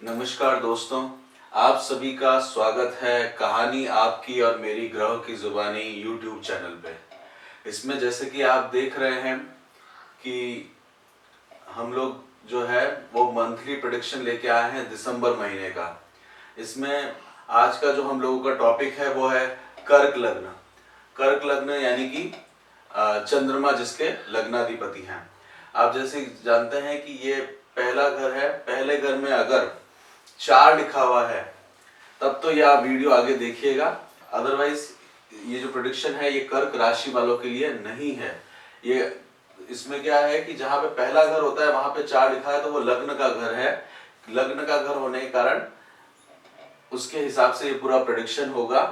नमस्कार दोस्तों, आप सभी का स्वागत है कहानी आपकी और मेरी ग्रह की जुबानी यूट्यूब चैनल पे। इसमें जैसे कि आप देख रहे हैं कि हम लोग जो है वो मंथली प्रेडिक्शन लेके आए हैं दिसंबर महीने का। इसमें आज का जो हम लोगों का टॉपिक है वो है कर्क लग्न। कर्क लग्न यानी कि चंद्रमा जिसके लग्नाधिपति हैं। आप जैसे जानते हैं कि ये पहला घर है। पहले घर में अगर 4 लिखा हुआ है तब तो यह वीडियो आगे देखिएगा, अदरवाइज ये जो प्रेडिक्शन है ये कर्क राशि वालों के लिए नहीं है। ये इसमें क्या है कि जहां पे पहला घर होता है वहां पे 4 लिखा है तो वो लग्न का घर है। लग्न का घर होने के कारण उसके हिसाब से ये पूरा प्रेडिक्शन होगा।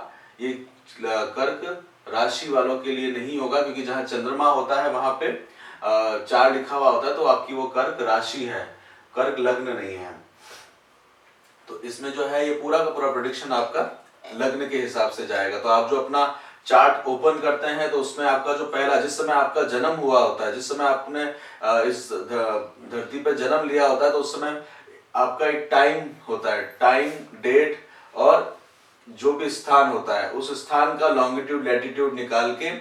ये कर्क राशि वालों के लिए नहीं होगा, क्योंकि जहां चंद्रमा होता है वहां पे 4 लिखा हुआ होता है तो आपकी वो कर्क राशि है, कर्क लग्न नहीं है। तो इसमें जो है ये पूरा का पूरा प्रेडिक्शन आपका लग्न के हिसाब से जाएगा। तो आप जो अपना चार्ट ओपन करते हैं तो उसमें आपका जो पहला, जिस समय आपका जन्म हुआ होता है, जिस समय आपने इस धरती पर जन्म लिया होता है, तो उस समय आपका एक टाइम होता है, टाइम, डेट और जो भी स्थान होता है उस स्थान का लॉन्गिट्यूड लैटिट्यूड निकाल के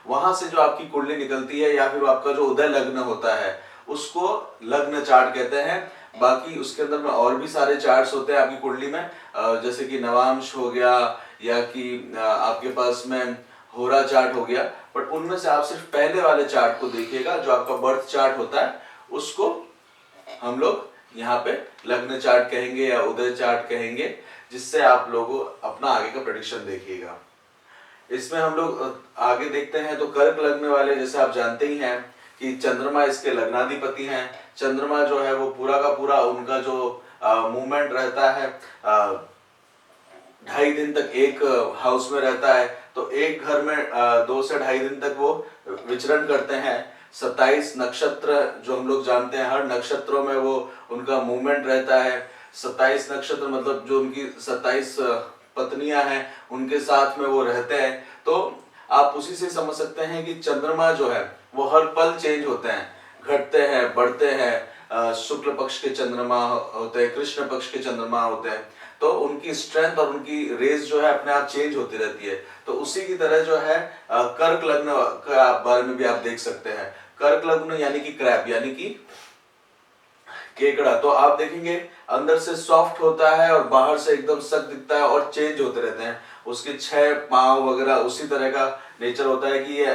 वहां से जो आपकी कुंडली निकलती है या फिर आपका जो उदय लग्न होता है उसको लग्न चार्ट कहते हैं। बाकी उसके अंदर में और भी सारे चार्ट्स होते हैं आपकी कुंडली में, जैसे कि नवांश हो गया या कि आपके पास में होरा चार्ट हो गया। बट उनमें से आप सिर्फ पहले वाले चार्ट को देखिएगा, जो आपका बर्थ चार्ट होता है उसको हम लोग यहाँ पे लग्न चार्ट कहेंगे या उदय चार्ट कहेंगे, जिससे आप लोग अपना आगे का प्रेडिक्शन देखिएगा। इसमें हम लोग आगे देखते हैं तो कर्क लग्न वाले, जैसे आप जानते ही हैं कि चंद्रमा इसके लग्नाधिपति हैं। चंद्रमा जो है वो पूरा का पूरा उनका जो मूवमेंट रहता है 2.5 दिन तक एक हाउस में रहता है। तो एक घर में 2 से 2.5 दिन तक वो विचरण करते हैं। 27 नक्षत्र जो हम लोग जानते हैं, हर नक्षत्रों में वो उनका मूवमेंट रहता है। 27 नक्षत्र मतलब जो उनकी 27 पत्नियां हैं उनके साथ में वो रहते हैं। तो आप उसी से समझ सकते हैं कि चंद्रमा जो है वो हर पल चेंज होते हैं, घटते हैं, बढ़ते हैं। शुक्ल पक्ष के चंद्रमा होते हैं, कृष्ण पक्ष के चंद्रमा होते हैं, तो उनकी स्ट्रेंथ और उनकी रेस जो है अपने आप चेंज होती रहती है। तो उसी की तरह जो है कर्क लग्न का बारे में भी आप देख सकते हैं। कर्क लग्न यानी कि क्रैब यानी कि केकड़ा, तो आप देखेंगे अंदर से सॉफ्ट होता है और बाहर से एकदम सख्त दिखता है और चेंज होते रहते हैं। उसके 6 पांव वगैरह उसी तरह का नेचर होता है कि ये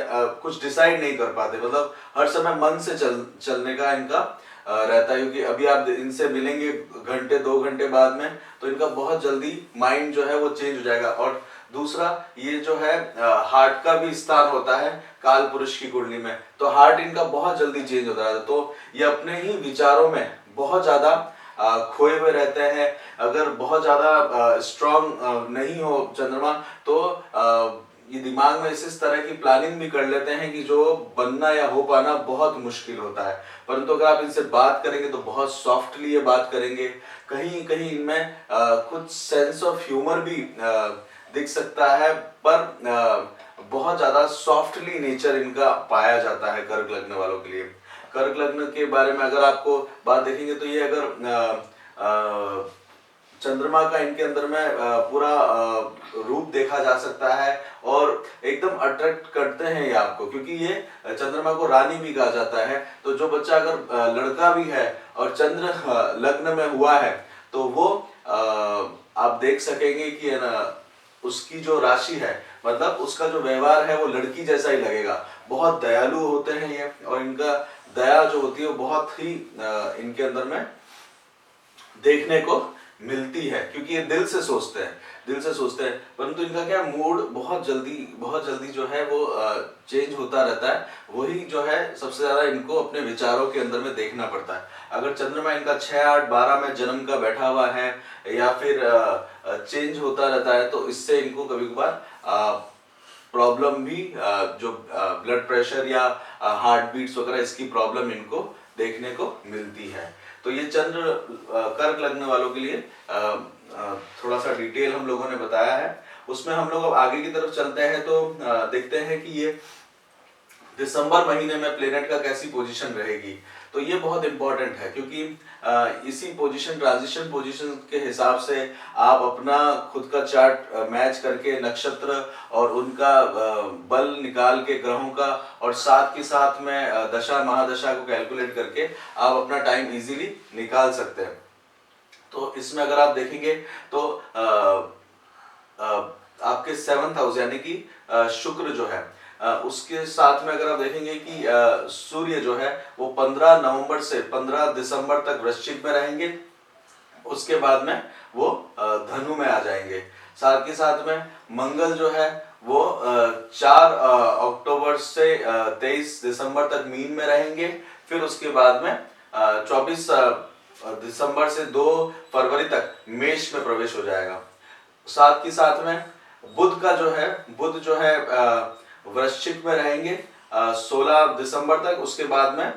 कुछ डिसाइड नहीं कर पाते, मतलब हर समय मन से चलने का इनका रहता है। क्योंकि अभी आप इनसे मिलेंगे घंटे 2 घंटे बाद में तो इनका बहुत जल्दी माइंड जो है वो चेंज हो जाएगा। और दूसरा ये जो है हार्ट का भी स्थान होता है काल पुरुष की कुंडली में, तो हार्ट इनका बहुत जल्दी चेंज होता है। तो ये अपने ही विचारों में बहुत ज्यादा खोए हुए रहते हैं। अगर बहुत ज्यादा स्ट्रांग नहीं हो चंद्रमा तो ये दिमाग में इस तरह की प्लानिंग भी कर लेते हैं कि जो बनना या हो पाना बहुत मुश्किल होता है। परंतु अगर आप इनसे बात करेंगे तो बहुत सॉफ्टली ये बात करेंगे। कहीं कहीं इनमें कुछ सेंस ऑफ ह्यूमर भी दिख सकता है, पर बहुत ज्यादा सॉफ्टली नेचर इनका पाया जाता है कर्क लग्न वालों के लिए। कर्क लग्न के बारे में अगर आपको बात देखेंगे तो ये अगर चंद्रमा का इनके अंदर में पूरा रूप देखा जा सकता है और एकदम अट्रैक्ट करते हैं ये आपको, क्योंकि ये चंद्रमा को रानी भी कहा जाता है। तो जो बच्चा अगर लड़का भी है और चंद्र लग्न में हुआ है तो वो आप देख सकेंगे कि उसकी जो राशि है, मतलब उसका जो व्यवहार है वो लड़की जैसा ही लगेगा। बहुत दयालु होते हैं ये, और इनका दया जो होती है वो बहुत ही इनके अंदर में देखने को मिलती है, क्योंकि ये दिल से सोचते हैं, दिल से सोचते हैं। परंतु इनका क्या मूड बहुत जल्दी जो है वो चेंज होता रहता है। वही जो है सबसे ज्यादा इनको अपने विचारों के अंदर में देखना पड़ता है। अगर चंद्रमा इनका 6, 8, 12 में जन्म का बैठा हुआ है या फिर चेंज होता रहता है तो इससे इनको कभी कभार प्रॉब्लम भी, जो ब्लड प्रेशर या हार्ट बीट्स वगैरह, इसकी प्रॉब्लम इनको देखने को मिलती है। तो ये चंद्र कर्क लग्न वालों के लिए थोड़ा सा डिटेल हम लोगों ने बताया है। उसमें हम लोग अब आगे की तरफ चलते हैं तो देखते हैं कि ये दिसंबर महीने में प्लेनेट का कैसी पोजीशन रहेगी। तो ये बहुत इंपॉर्टेंट है, क्योंकि इसी पोजीशन, ट्रांजिशन पोजीशन के हिसाब से आप अपना खुद का चार्ट मैच करके नक्षत्र और उनका बल निकाल के ग्रहों का, और साथ के साथ में दशा महादशा को कैलकुलेट करके आप अपना टाइम इजीली निकाल सकते हैं। तो इसमें अगर आप देखेंगे तो आपके 7th हाउस यानी कि शुक्र जो है, उसके साथ में अगर आप देखेंगे कि सूर्य जो है वो 15 नवंबर से 15 दिसंबर तक वृश्चिक में रहेंगे, उसके बाद में वो धनु में आ जाएंगे। साथ के साथ में मंगल जो है वो 4 अक्टूबर से 23 दिसंबर तक मीन में रहेंगे, फिर उसके बाद में 24 दिसंबर से 2 फरवरी तक मेष में प्रवेश हो जाएगा। साथ के साथ में बुध जो है वृश्चिक में रहेंगे 16 दिसंबर तक, उसके बाद में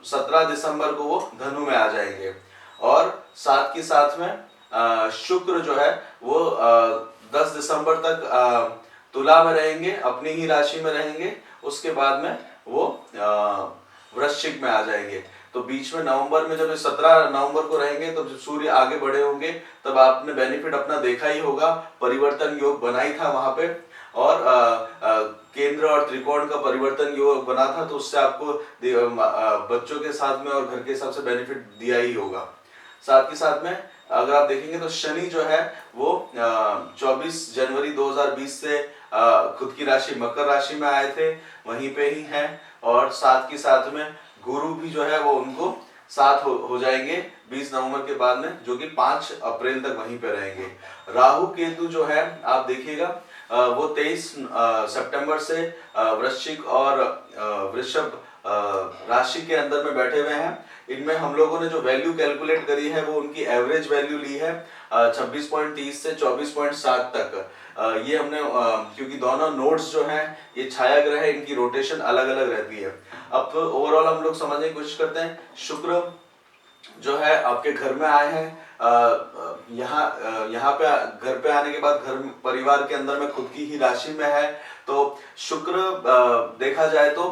17 दिसंबर को वो धनु में आ जाएंगे। और साथ के साथ में शुक्र जो है वो 10 दिसंबर तक तुला में रहेंगे, अपनी ही राशि में रहेंगे, उसके बाद में वो वृश्चिक में आ जाएंगे। तो बीच में नवंबर में जब 17 नवंबर को रहेंगे, तो जब सूर्य आगे बढ़े होंगे, तब आपने बेनिफिट अपना देखा ही होगा, परिवर्तन योग बना ही था वहां पे, और केंद्र और त्रिकोण का परिवर्तन योग बना था, तो उससे आपको बच्चों के साथ में और घर के हिसाब से बेनिफिट दिया ही होगा। साथ के साथ में अगर आप देखेंगे तो शनि जो है वो 24 जनवरी 2020 से खुद की राशि मकर राशि में आए थे, वहीं पे ही हैं। और साथ के साथ में गुरु भी जो है वो उनको साथ हो जाएंगे 20 नवंबर के बाद में, जो कि 5 अप्रैल तक वहीं पे रहेंगे। राहु केतु जो है आप देखिएगा वो 23 सितंबर से वृश्चिक और वृषभ राशि के अंदर में बैठे हुए हैं। इनमें हम लोगों ने जो वैल्यू कैलकुलेट करी है वो उनकी एवरेज वैल्यू ली है 26.30 से 24.7 तक। ये हमने क्योंकि दोनों नोड्स जो हैं ये छाया ग्रह है, इनकी रोटेशन अलग अलग रहती है। अब ओवरऑल हम लोग समझने की कोशिश करते हैं। शुक्र जो है आपके घर में आए हैं, यहाँ पे घर पे आने के बाद घर परिवार के अंदर में खुद की ही राशि में है, तो शुक्र देखा जाए तो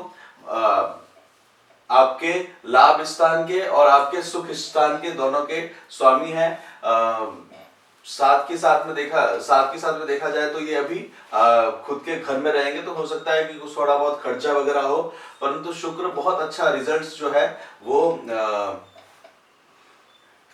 आपके लाभ स्थान के और आपके सुख स्थान के दोनों के स्वामी हैं। साथ के साथ में देखा जाए तो ये अभी खुद के घर में रहेंगे, तो हो सकता है कि कुछ थोड़ा बहुत खर्चा वगैरह हो, परंतु शुक्र बहुत अच्छा रिजल्ट्स जो है वो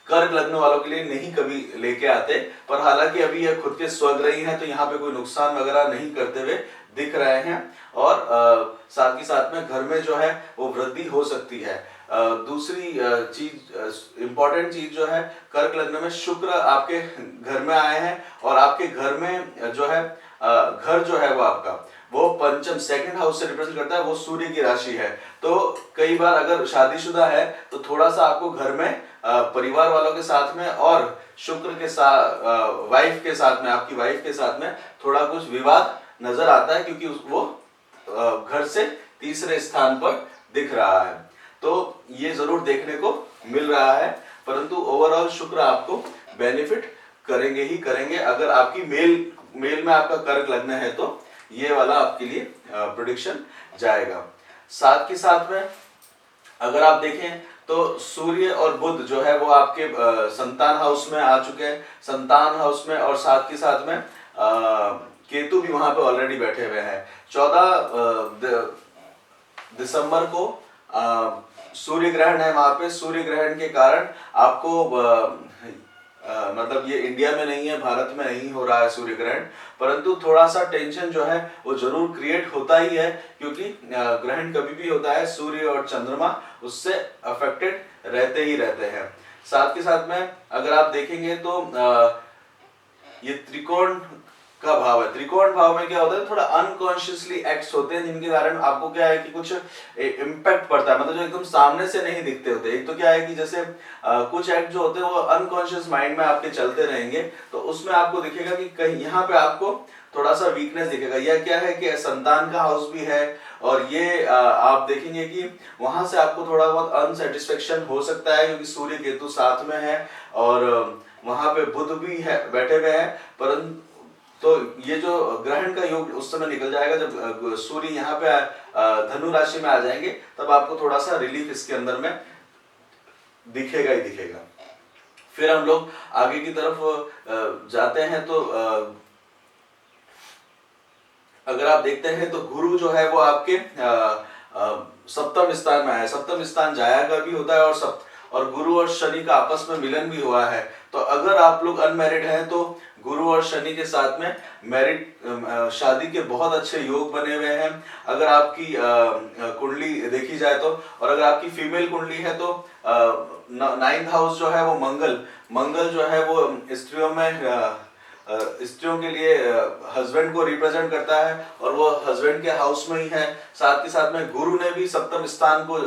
कर्क लग्न वालों के लिए नहीं कभी लेके आते। पर हालांकि अभी ये खुद के स्वग्रही हैं, तो यहाँ पे कोई नुकसान वगैरह नहीं करते हुए दिख रहे हैं। और साथ ही साथ में घर में जो है वो वृद्धि हो सकती है। दूसरी चीज, इंपॉर्टेंट चीज जो है, कर्क लग्न में शुक्र आपके घर में आए हैं, और आपके घर में जो है घर जो है वो आपका वो पंचम 2nd हाउस से रिप्रेजेंट करता है, वो सूर्य की राशि है। तो कई बार अगर शादीशुदा है तो थोड़ा सा आपको घर में परिवार वालों के साथ में और शुक्र के साथ वाइफ के साथ में, आपकी वाइफ के साथ में थोड़ा कुछ विवाद नजर आता है, क्योंकि वो घर से तीसरे स्थान पर दिख रहा है। तो ये जरूर देखने को मिल रहा है, परंतु ओवरऑल शुक्र आपको बेनिफिट करेंगे ही करेंगे। अगर आपकी मेल में आपका कर्क लग्न है तो ये वाला आपके लिए प्रेडिक्शन जाएगा। साथ के साथ में अगर आप देखें तो सूर्य और बुध जो है वो आपके संतान हाउस में आ चुके हैं, संतान हाउस में, और साथ के साथ में केतु भी वहां पे ऑलरेडी बैठे हुए हैं। 14 दिसंबर को सूर्य ग्रहण है वहां पे। सूर्य ग्रहण के कारण आपको मतलब ये इंडिया में नहीं है, भारत में नहीं हो रहा है सूर्य ग्रहण, परंतु थोड़ा सा टेंशन जो है वो जरूर क्रिएट होता ही है, क्योंकि ग्रहण कभी भी होता है, सूर्य और चंद्रमा उससे अफेक्टेड रहते ही रहते हैं। साथ के साथ में अगर आप देखेंगे तो ये त्रिकोण का भाव है। त्रिकोण भाव में क्या होता है, थोड़ा अनकॉन्शियसली एक्ट्स होते हैं, जिनके कारण आपको क्या है कि कुछ इम्पैक्ट पड़ता है, मतलब जो एकदम सामने से नहीं दिखते होते। एक तो क्या है कि जैसे कुछ एक्ट जो होते हैं वो अनकॉन्शियस माइंड में आपके चलते रहेंगे, तो उसमें आपको दिखेगा कि कहीं यहाँ पे आपको थोड़ा सा वीकनेस दिखेगा। यह क्या है कि संतान का हाउस भी है, और ये आप देखेंगे कि वहां से आपको थोड़ा बहुत अनसेटिस्फेक्शन हो सकता है, क्योंकि सूर्य केतु साथ में है और वहां पे बुध भी है बैठे हुए हैं। परंतु तो ये जो ग्रहण का योग उस समय निकल जाएगा जब सूर्य यहाँ पे धनु राशि में आ जाएंगे, तब आपको थोड़ा सा रिलीफ इसके अंदर में दिखेगा ही दिखेगा। फिर हम लोग आगे की तरफ जाते हैं तो अगर आप देखते हैं तो गुरु जो है वो आपके सप्तम स्थान में आया। सप्तम स्थान जाया का भी होता है और गुरु और शनि का आपस में मिलन भी हुआ है। तो अगर आप लोग अनमैरिड हैं तो गुरु और शनि के साथ में मैरिड शादी के बहुत अच्छे योग बने हुए हैं। अगर आपकी कुंडली देखी जाए तो, और अगर आपकी फीमेल कुंडली है तो 9th हाउस जो है वो मंगल जो है वो स्त्रियों में स्त्रियों के लिए हस्बैंड को रिप्रेजेंट करता है और वो हस्बैंड के हाउस में ही है। साथ के साथ में गुरु ने भी सप्तम स्थान को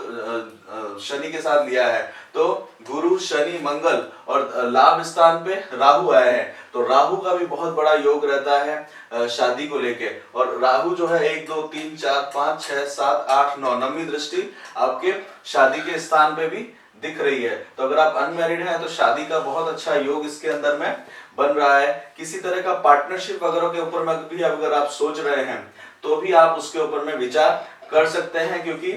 शनि के साथ लिया है। तो गुरु शनि मंगल और लाभ स्थान पे राहु आए हैं, तो राहु का भी बहुत बड़ा योग रहता है शादी को लेके। और राहु जो है 1 2 3 4 5 6 7 8 9 9वीं दृष्टि आपके शादी के स्थान पे भी दिख रही है। तो अगर आप अनमैरिड हैं तो शादी का बहुत अच्छा योग इसके अंदर में बन रहा है। किसी तरह का पार्टनरशिप वगैरह के ऊपर में भी अगर आप सोच रहे हैं तो भी आप उसके ऊपर में विचार कर सकते हैं, क्योंकि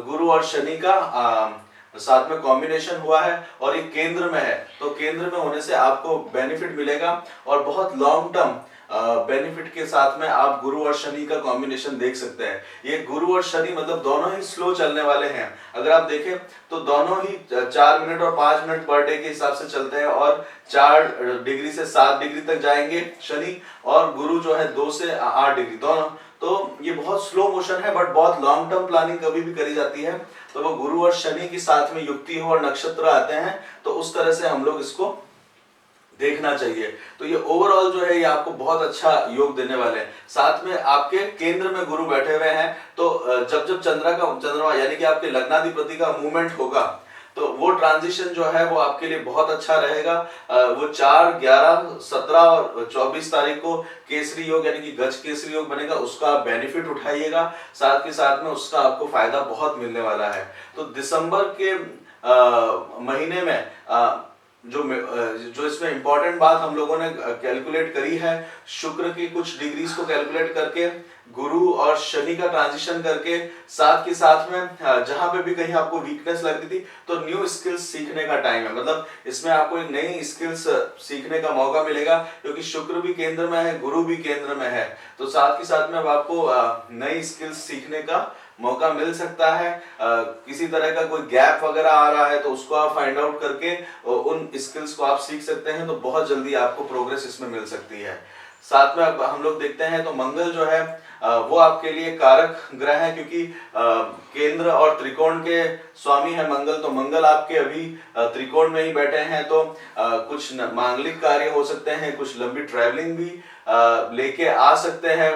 गुरु और शनि का साथ में कॉम्बिनेशन हुआ है और ये केंद्र में है। तो केंद्र में होने से आपको बेनिफिट मिलेगा और बहुत लॉन्ग टर्म बेनिफिट के साथ में आप गुरु और शनि का कॉम्बिनेशन देख सकते हैं। ये गुरु और शनि मतलब दोनों ही स्लो चलने वाले हैं। अगर आप देखें तो दोनों ही 4 मिनट और 5 मिनट पर डे के हिसाब से चलते हैं और 4 डिग्री से 7 डिग्री तक जाएंगे शनि, और गुरु जो है 2 से 8 डिग्री दोनों। तो ये बहुत स्लो मोशन है, बट बहुत लॉन्ग टर्म प्लानिंग कभी भी करी जाती है तो वो गुरु और शनि के साथ में युक्ति हो और नक्षत्र आते हैं तो उस तरह से हम लोग इसको देखना चाहिए। तो ये ओवरऑल जो है ये आपको बहुत अच्छा योग देने वाले हैं। साथ में आपके केंद्र में गुरु बैठे हुए हैं, तो जब जब चंद्रमा यानी कि आपके लग्नाधिपति का मूवमेंट होगा तो वो ट्रांजिशन जो है वो आपके लिए बहुत अच्छा रहेगा। वो 4 11 17 और 24 तारीख को केसरी योग यानी कि गज केसरी योग बनेगा, उसका बेनिफिट उठाइएगा। साथ के साथ में उसका आपको फायदा बहुत मिलने वाला है। तो दिसंबर के महीने में जो इसमें इंपॉर्टेंट बात हम लोगों ने कैलकुलेट करी है, शुक्र की कुछ डिग्रीज को कैलकुलेट करके, गुरु और शनि का ट्रांजिशन करके, साथ के साथ में जहां पे भी कहीं आपको वीकनेस लगती थी तो न्यू स्किल्स सीखने का टाइम है। मतलब इसमें आपको एक नई स्किल्स सीखने का मौका मिलेगा, क्योंकि शुक्र भी केंद्र में है, गुरु भी केंद्र में है। तो साथ के साथ में अब आपको नई स्किल्स सीखने का मौका मिल सकता है। किसी तरह का कोई गैप वगैरह आ रहा है तो उसको आप फाइंड आउट करके उन स्किल्स को आप सीख सकते हैं, तो बहुत जल्दी आपको प्रोग्रेस इसमें मिल सकती है। साथ में अब हम लोग देखते हैं तो मंगल जो है वो आपके लिए कारक ग्रह है, क्योंकि केंद्र और त्रिकोण के स्वामी है मंगल। तो मंगल आपके अभी त्रिकोण में ही बैठे हैं, तो कुछ मांगलिक कार्य हो सकते हैं, कुछ लंबी ट्रैवलिंग भी लेके आ सकते हैं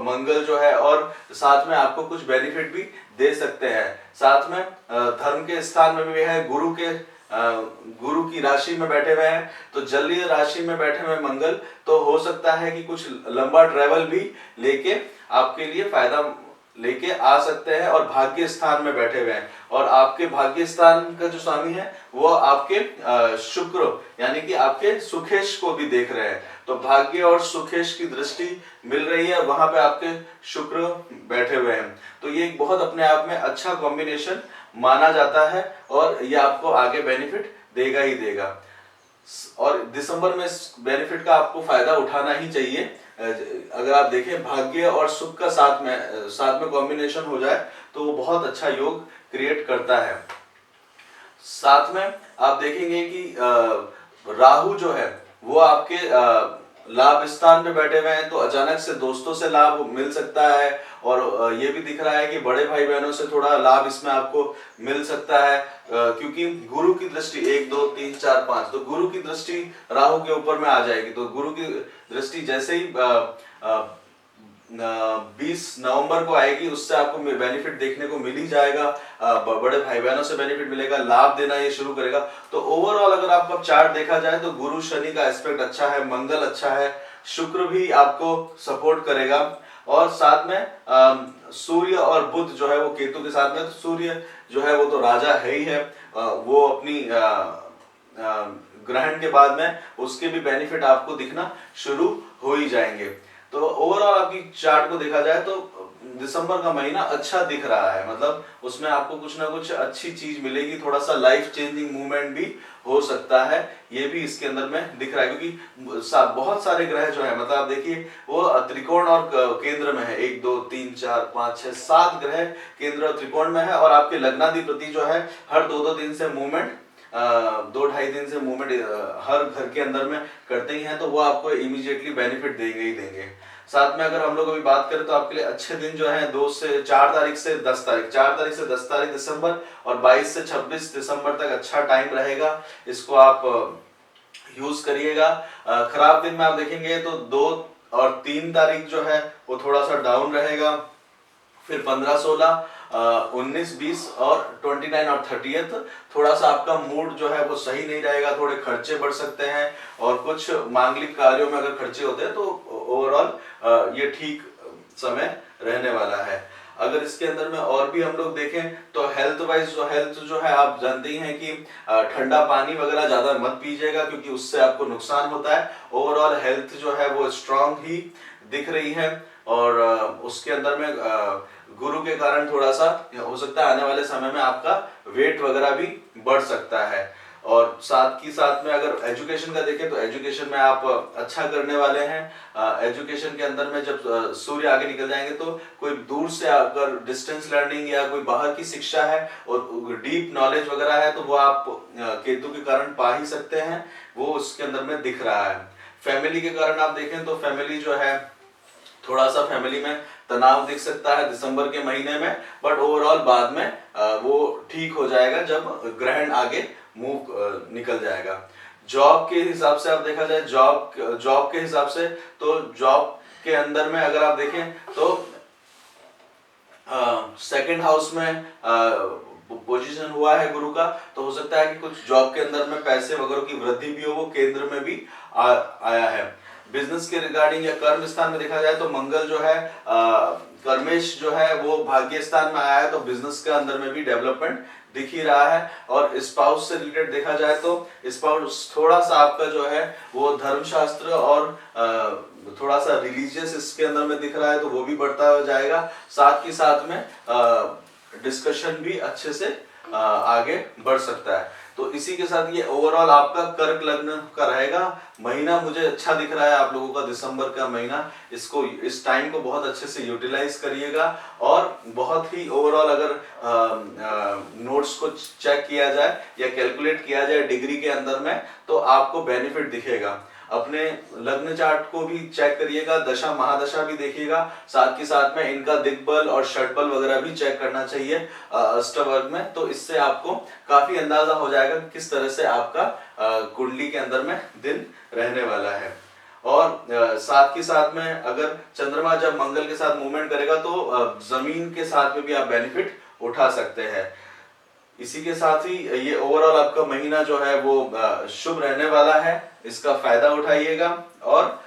मंगल जो है, और साथ में आपको कुछ बेनिफिट भी दे सकते हैं। साथ में धर्म के स्थान में भी है, गुरु की राशि में बैठे हुए हैं, तो जलीय राशि में बैठे हुए मंगल, तो हो सकता है कि कुछ लंबा ट्रैवल भी लेके आपके लिए फायदा लेके आ सकते हैं। और भाग्य स्थान में बैठे हुए हैं, और आपके भाग्य स्थान का जो स्वामी है वो आपके शुक्र यानी कि आपके सुखेश को भी देख रहे हैं। तो भाग्य और सुखेश की दृष्टि मिल रही है, वहां पे आपके शुक्र बैठे हुए हैं। तो ये एक बहुत अपने आप में अच्छा कॉम्बिनेशन माना जाता है और ये आपको आगे बेनिफिट देगा ही देगा। और दिसंबर में इस बेनिफिट का आपको फायदा उठाना ही चाहिए। अगर आप देखें भाग्य और सुख का साथ में कॉम्बिनेशन हो जाए तो वो बहुत अच्छा योग क्रिएट करता है। साथ में आप देखेंगे कि राहु जो है वो आपके लाभ स्थान में बैठे हुए हैं, तो अचानक से दोस्तों से लाभ मिल सकता है, और ये भी दिख रहा है कि बड़े भाई बहनों से थोड़ा लाभ इसमें आपको मिल सकता है, क्योंकि गुरु की दृष्टि 1 2 3 4 5, तो गुरु की दृष्टि राहु के ऊपर में आ जाएगी। तो गुरु की दृष्टि जैसे ही 20 नवंबर को आएगी, उससे आपको बेनिफिट देखने को मिल ही जाएगा। बड़े भाई बहनों से बेनिफिट मिलेगा, लाभ देना ये शुरू करेगा। तो ओवरऑल अगर आपका चार्ट देखा जाए तो गुरु शनि का एस्पेक्ट अच्छा है, मंगल अच्छा है, शुक्र भी आपको सपोर्ट करेगा, और साथ में सूर्य और बुध जो है वो केतु के साथ में। तो सूर्य जो है वो तो राजा है ही है, वो अपनी ग्रहण के बाद में उसके भी बेनिफिट आपको दिखना शुरू हो ही जाएंगे। तो ओवरऑल आपकी चार्ट को देखा जाए तो दिसंबर का महीना अच्छा दिख रहा है, मतलब उसमें आपको कुछ ना कुछ अच्छी चीज मिलेगी, थोड़ा सा लाइफ चेंजिंग मूवमेंट भी हो सकता है, ये भी इसके अंदर में दिख रहा है। क्योंकि बहुत सारे ग्रह जो है, मतलब आप देखिए वो त्रिकोण और केंद्र में है, 1 2 3 4 5 6 7 ग्रह केंद्र और त्रिकोण में है, और आपके लग्नाधिपति जो है हर 2-2 दिन से मूवमेंट 2-2.5 दिन से मूवमेंट हर घर के अंदर में करते ही हैं, तो वो आपको इमीडिएटली बेनिफिट देंगे ही देंगे। साथ में अगर हम लोग अभी बात करें तो आपके लिए अच्छे दिन जो है 2 से 4 तारीख से 10 तारीख, 4 तारीख से 10 तारीख दिसंबर और 22 से 26 दिसंबर तक अच्छा टाइम रहेगा, इसको आप यूज करिएगा। खराब दिन में आप देखेंगे तो 2 और 3 तारीख जो है वो थोड़ा सा डाउन रहेगा, फिर 15 16 19 20 और 29 और 30 थोड़ा सा आपका मूड जो है वो सही नहीं रहेगा, थोड़े खर्चे बढ़ सकते हैं, और कुछ मांगलिक कार्यों में अगर खर्चे होते हैं तो ओवरऑल ये ठीक समय रहने वाला है। अगर इसके अंदर में और भी हम लोग देखें तो हेल्थ वाइज हेल्थ जो है आप जानते ही हैं कि ठंडा पानी वगैरह ज्यादा मत पीजिएगा, क्योंकि उससे आपको नुकसान होता है। ओवरऑल हेल्थ जो है वो स्ट्रांग ही दिख रही है, और उसके अंदर में गुरु के कारण थोड़ा सा हो सकता है आने वाले समय में आपका वेट वगैरह भी बढ़ सकता है। और साथ में अगर एजुकेशन का देखें तो एजुकेशन में आप अच्छा करने वाले हैं। एजुकेशन के अंदर में जब सूर्य आगे निकल जाएंगे तो कोई दूर से अगर डिस्टेंस लर्निंग या कोई बाहर की शिक्षा है और डीप नॉलेज वगैरह है तो वो आप केतु के कारण पा ही सकते हैं, वो उसके अंदर में दिख रहा है। फैमिली के कारण आप देखें तो फैमिली जो है थोड़ा सा फैमिली में तनाव दिख सकता है दिसंबर के महीने में, बट ओवरऑल बाद में वो ठीक हो जाएगा जब ग्रहण आगे मूव निकल जाएगा। जॉब के हिसाब से आप देखा जाए जॉब के हिसाब से तो जॉब के अंदर में अगर आप देखें तो सेकंड हाउस में पोजीशन हुआ है गुरु का, तो हो सकता है कि कुछ जॉब के अंदर में पैसे वगैरह की वृद्धि भी हो, वो केंद्र में भी आया है। बिजनेस के रिगार्डिंग या कर्म स्थान में देखा जाए तो मंगल जो है कर्मेश जो है वो भाग्य स्थान में आया है, तो बिजनेस के अंदर में भी डेवलपमेंट दिख ही रहा है। और स्पाउस से रिलेटेड देखा जाए तो स्पाउस थोड़ा सा आपका जो है वो धर्मशास्त्र और थोड़ा सा रिलीजियस इसके अंदर में दिख रहा है, तो वो भी बढ़ता जाएगा। साथ ही साथ में डिस्कशन भी अच्छे से आगे बढ़ सकता है। तो इसी के साथ ये ओवरऑल आपका कर्क लग्न का रहेगा। महीना मुझे अच्छा दिख रहा है आप लोगों का, दिसंबर का महीना, इसको इस टाइम को बहुत अच्छे से यूटिलाइज करिएगा। और बहुत ही ओवरऑल अगर नोट्स को चेक किया जाए या कैलकुलेट किया जाए डिग्री के अंदर में, तो आपको बेनिफिट दिखेगा। अपने लग्न चार्ट को भी चेक करिएगा, दशा महादशा भी देखिएगा, साथ ही साथ में इनका दिग्बल और षटबल वगैरह भी चेक करना चाहिए अष्टवर्ग में, तो इससे आपको काफी अंदाजा हो जाएगा कि किस तरह से आपका कुंडली के अंदर में दिन रहने वाला है। और साथ ही साथ में अगर चंद्रमा जब मंगल के साथ मूवमेंट करेगा तो जमीन के साथ में भी आप बेनिफिट उठा सकते हैं। इसी के साथ ही ये ओवरऑल आपका महीना जो है वो शुभ रहने वाला है, इसका फायदा उठाइएगा। और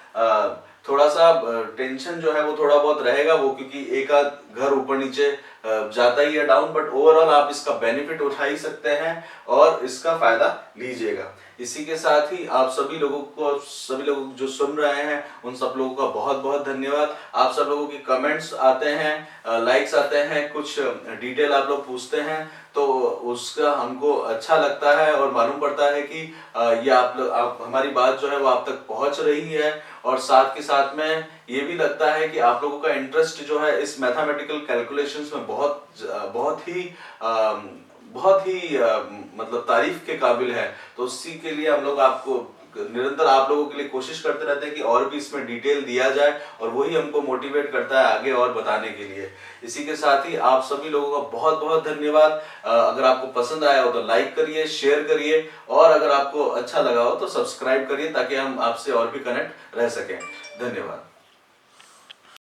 थोड़ा सा टेंशन जो है वो थोड़ा बहुत रहेगा, वो क्योंकि एक आध घर ऊपर नीचे जाता ही है डाउन, बट ओवरऑल आप इसका बेनिफिट उठा ही सकते हैं और इसका फायदा लीजिएगा। इसी के साथ ही आप सभी लोगों जो सुन रहे हैं उन सब लोगों का बहुत बहुत धन्यवाद। आप सब लोगों के कमेंट्स आते हैं, लाइक्स आते हैं, कुछ डिटेल आप लोग पूछते हैं, तो उसका हमको अच्छा लगता है और मालूम पड़ता है कि ये आप हमारी बात जो है वो आप तक पहुंच रही है। और साथ के साथ में ये भी लगता है कि आप लोगों का इंटरेस्ट जो है इस मैथमेटिकल कैलकुलेशंस में बहुत ही मतलब तारीफ के काबिल है। तो उसी के लिए हम लोग आपको निरंतर आप लोगों के लिए कोशिश करते रहते हैं कि और भी इसमें डिटेल दिया जाए, और वही हमको मोटिवेट करता है आगे और बताने के लिए। इसी के साथ ही आप सभी लोगों का बहुत बहुत धन्यवाद। अगर आपको पसंद आया हो तो लाइक करिए, शेयर करिए, और अगर आपको अच्छा लगा हो तो सब्सक्राइब करिए, ताकि हम आपसे और भी कनेक्ट रह सकें। धन्यवाद।